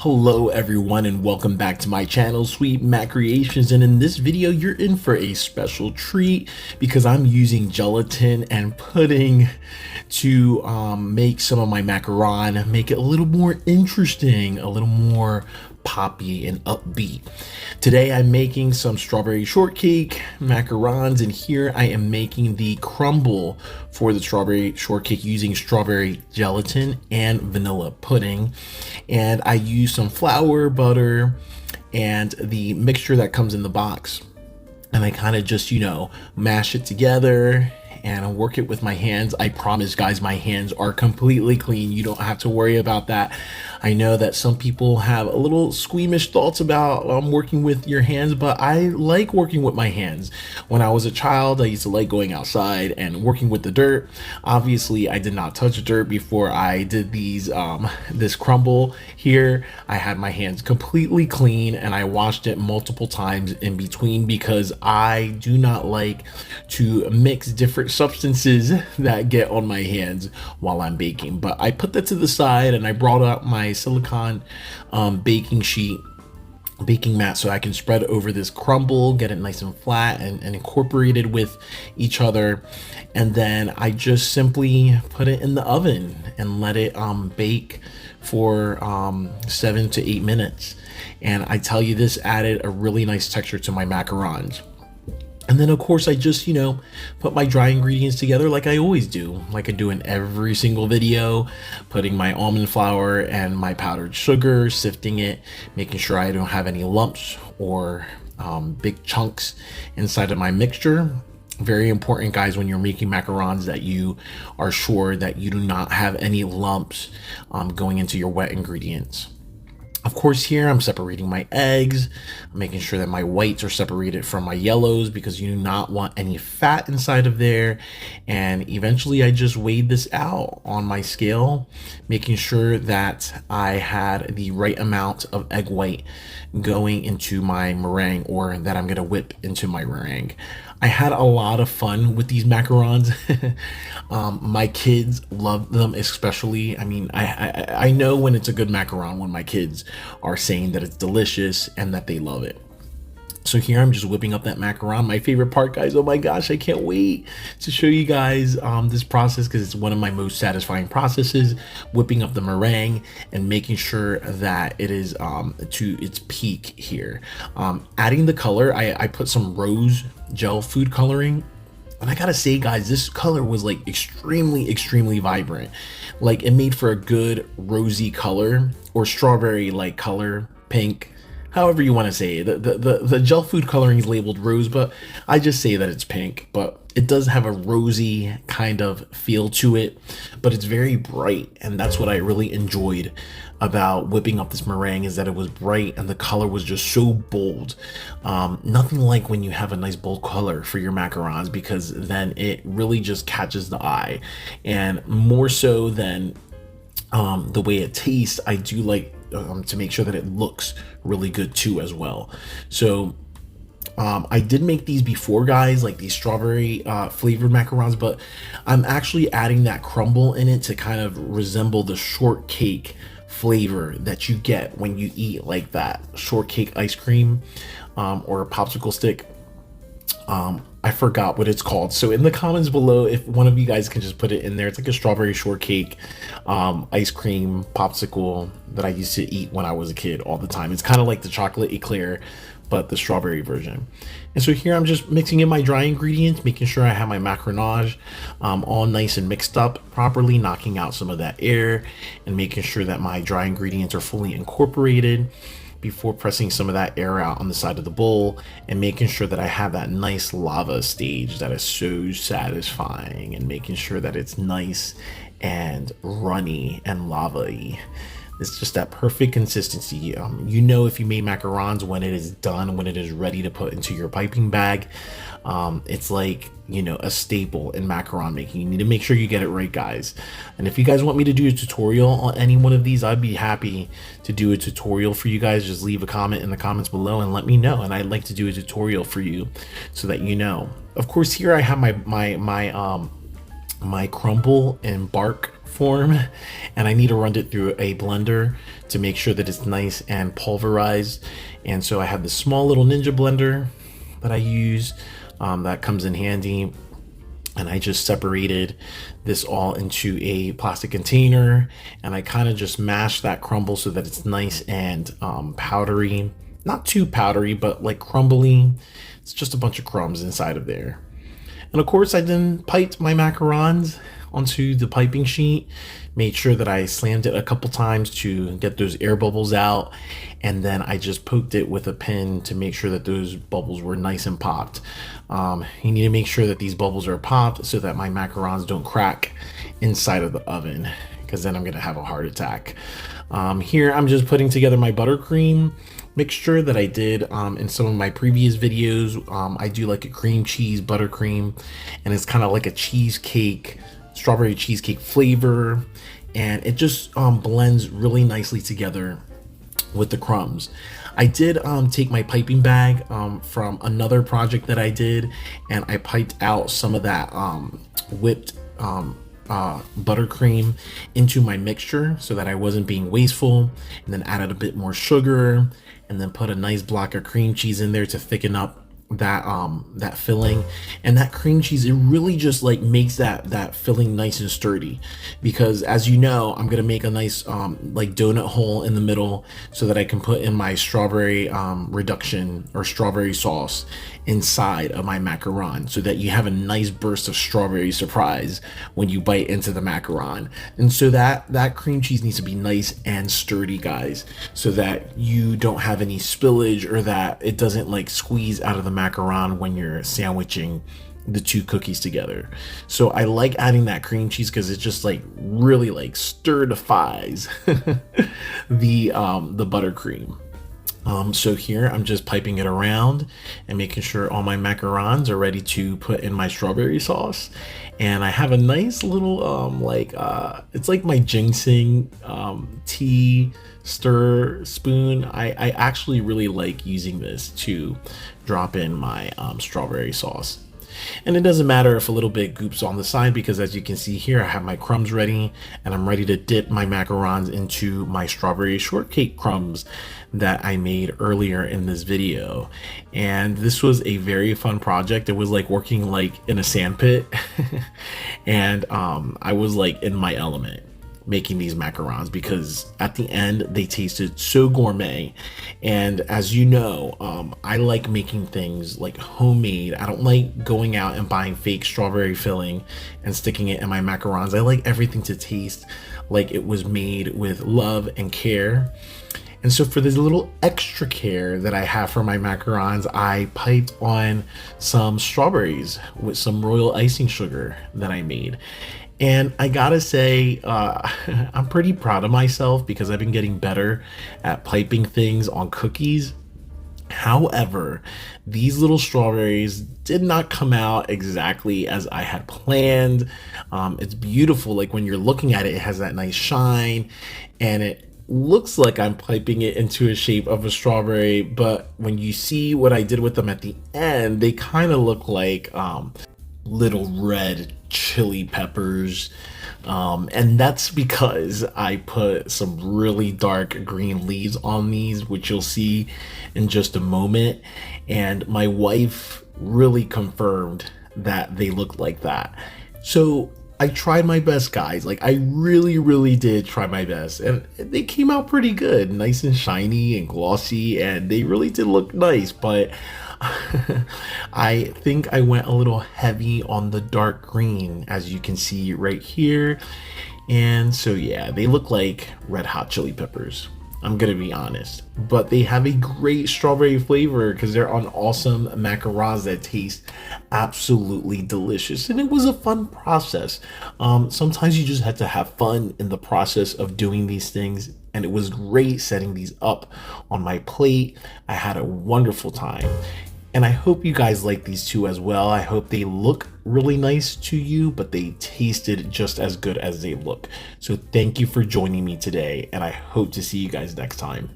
Hello everyone and welcome back to my channel, Sweet Mac Creations, and in this video you're in for a special treat because I'm using gelatin and pudding to make some of my macaron, make it a little more interesting, a little more poppy and upbeat. Today I'm making some strawberry shortcake macarons, and here I am making the crumble for the strawberry shortcake using strawberry gelatin and vanilla pudding. And I use some flour, butter, and the mixture that comes in the box, and I kind of just mash it together and work it with my hands. I promise guys, my hands are completely clean. You don't have to worry about that. I know that some people have a little squeamish thoughts about working with your hands, but I like working with my hands. When I was a child, I used to like going outside and working with the dirt. Obviously, I did not touch dirt before I did these this crumble here. I had my hands completely clean and I washed it multiple times in between because I do not like to mix different substances that get on my hands while I'm baking. But I put that to the side and I brought out my silicone baking sheet, baking mat, so I can spread over this crumble, get it nice and flat and incorporated with each other. And then I just simply put it in the oven and let it bake for 7 to 8 minutes. And I tell you, this added a really nice texture to my macarons. And then of course I just, put my dry ingredients together like I always do, like I do in every single video, putting my almond flour and my powdered sugar, sifting it, making sure I don't have any lumps or big chunks inside of my mixture. Very important, guys, when you're making macarons, that you are sure that you do not have any lumps going into your wet ingredients. Of course, here I'm separating my eggs, making sure that my whites are separated from my yellows because you do not want any fat inside of there. And eventually I just weighed this out on my scale, making sure that I had the right amount of egg white going into my meringue, or that I'm gonna whip into my meringue. I had a lot of fun with these macarons. My kids love them, especially. I mean, I know when it's a good macaron when my kids are saying that it's delicious and that they love it. So here I'm just whipping up that macaron. My favorite part, guys. Oh my gosh, I can't wait to show you guys this process because it's one of my most satisfying processes, whipping up the meringue and making sure that it is to its peak here. Adding the color, I put some rose gel food coloring. And I gotta say, guys, this color was like extremely vibrant. Like, it made for a good rosy color, or strawberry like color, pink, however you want to say it. The gel food coloring is labeled rose, but I just say that it's pink. But it does have a rosy kind of feel to it, but it's very bright, and that's what I really enjoyed about whipping up this meringue, is that it was bright and the color was just so bold. Nothing like when you have a nice bold color for your macarons, because then it really just catches the eye. And more so than the way it tastes, I do like to make sure that it looks really good too as well. So I did make these before, guys, like these strawberry flavored macarons, but I'm actually adding that crumble in it to kind of resemble the shortcake flavor that you get when you eat like that shortcake ice cream or a popsicle stick. I forgot what it's called, so in the comments below, if one of you guys can just put it in there. It's like a strawberry shortcake ice cream popsicle that I used to eat when I was a kid all the time. It's kind of like the chocolate eclair, but the strawberry version. And so here I'm just mixing in my dry ingredients, making sure I have my macaronage all nice and mixed up properly, knocking out some of that air and making sure that my dry ingredients are fully incorporated before pressing some of that air out on the side of the bowl, and making sure that I have that nice lava stage that is so satisfying, and making sure that it's nice and runny and lava-y. It's just that perfect consistency. If you made macarons, when it is done, when it is ready to put into your piping bag, it's like, a staple in macaron making. You need to make sure you get it right, guys. And if you guys want me to do a tutorial on any one of these, I'd be happy to do a tutorial for you guys. Just leave a comment in the comments below and let me know, and I'd like to do a tutorial for you so that you know. Of course, here I have my my crumble in bark form, and I need to run it through a blender to make sure that it's nice and pulverized. And so I have this small little Ninja blender that I use, that comes in handy. And I just separated this all into a plastic container, and I kind of just mashed that crumble so that it's nice and powdery. Not too powdery, but like crumbly. It's just a bunch of crumbs inside of there. And of course, I then piped my macarons onto the piping sheet, made sure that I slammed it a couple times to get those air bubbles out, and then I just poked it with a pin to make sure that those bubbles were nice and popped. You need to make sure that these bubbles are popped so that my macarons don't crack inside of the oven, because then I'm gonna have a heart attack. Here I'm just putting together my buttercream mixture that I did in some of my previous videos. I do like a cream cheese buttercream, and it's kind of like a cheesecake, strawberry cheesecake flavor, and it just blends really nicely together with the crumbs. I did take my piping bag from another project that I did, and I piped out some of that whipped buttercream into my mixture so that I wasn't being wasteful, and then added a bit more sugar, and then put a nice block of cream cheese in there to thicken up that filling. And that cream cheese, it really just like makes that filling nice and sturdy, because as you know, I'm gonna make a nice like donut hole in the middle so that I can put in my strawberry reduction or strawberry sauce inside of my macaron, so that you have a nice burst of strawberry surprise when you bite into the macaron. And so that cream cheese needs to be nice and sturdy, guys, so that you don't have any spillage, or that it doesn't like squeeze out of the macaron when you're sandwiching the two cookies together. So I like adding that cream cheese because it just like really like stir-defies the buttercream. So here I'm just piping it around and making sure all my macarons are ready to put in my strawberry sauce. And I have a nice little it's like my ginseng tea stir spoon. I actually really like using this to drop in my strawberry sauce. And it doesn't matter if a little bit goops on the side, because as you can see here, I have my crumbs ready, and I'm ready to dip my macarons into my strawberry shortcake crumbs that I made earlier in this video. And this was a very fun project. It was like working like in a sand pit and I was like in my element making these macarons, because at the end they tasted so gourmet. And as you know, I like making things like homemade. I don't like going out and buying fake strawberry filling and sticking it in my macarons. I like everything to taste like it was made with love and care. And so for this little extra care that I have for my macarons, I piped on some strawberries with some royal icing sugar that I made. And I gotta say, I'm pretty proud of myself because I've been getting better at piping things on cookies. However, these little strawberries did not come out exactly as I had planned. It's beautiful. Like when you're looking at it, it has that nice shine, and it looks like I'm piping it into a shape of a strawberry. But when you see what I did with them at the end, they kind of look like little red chili peppers, and that's because I put some really dark green leaves on these, which you'll see in just a moment. And my wife really confirmed that they look like that. So I tried my best, guys. Like I really did try my best, and they came out pretty good, nice and shiny and glossy, and they really did look nice. But I think I went a little heavy on the dark green, as you can see right here. And so yeah, they look like red hot chili peppers, I'm gonna be honest, but they have a great strawberry flavor because they're on awesome macarons that taste absolutely delicious. And it was a fun process. Sometimes you just have to have fun in the process of doing these things, and it was great setting these up on my plate. I had a wonderful time, and I hope you guys like these too as well. I hope they look really nice to you, but they tasted just as good as they look. So thank you for joining me today, and I hope to see you guys next time.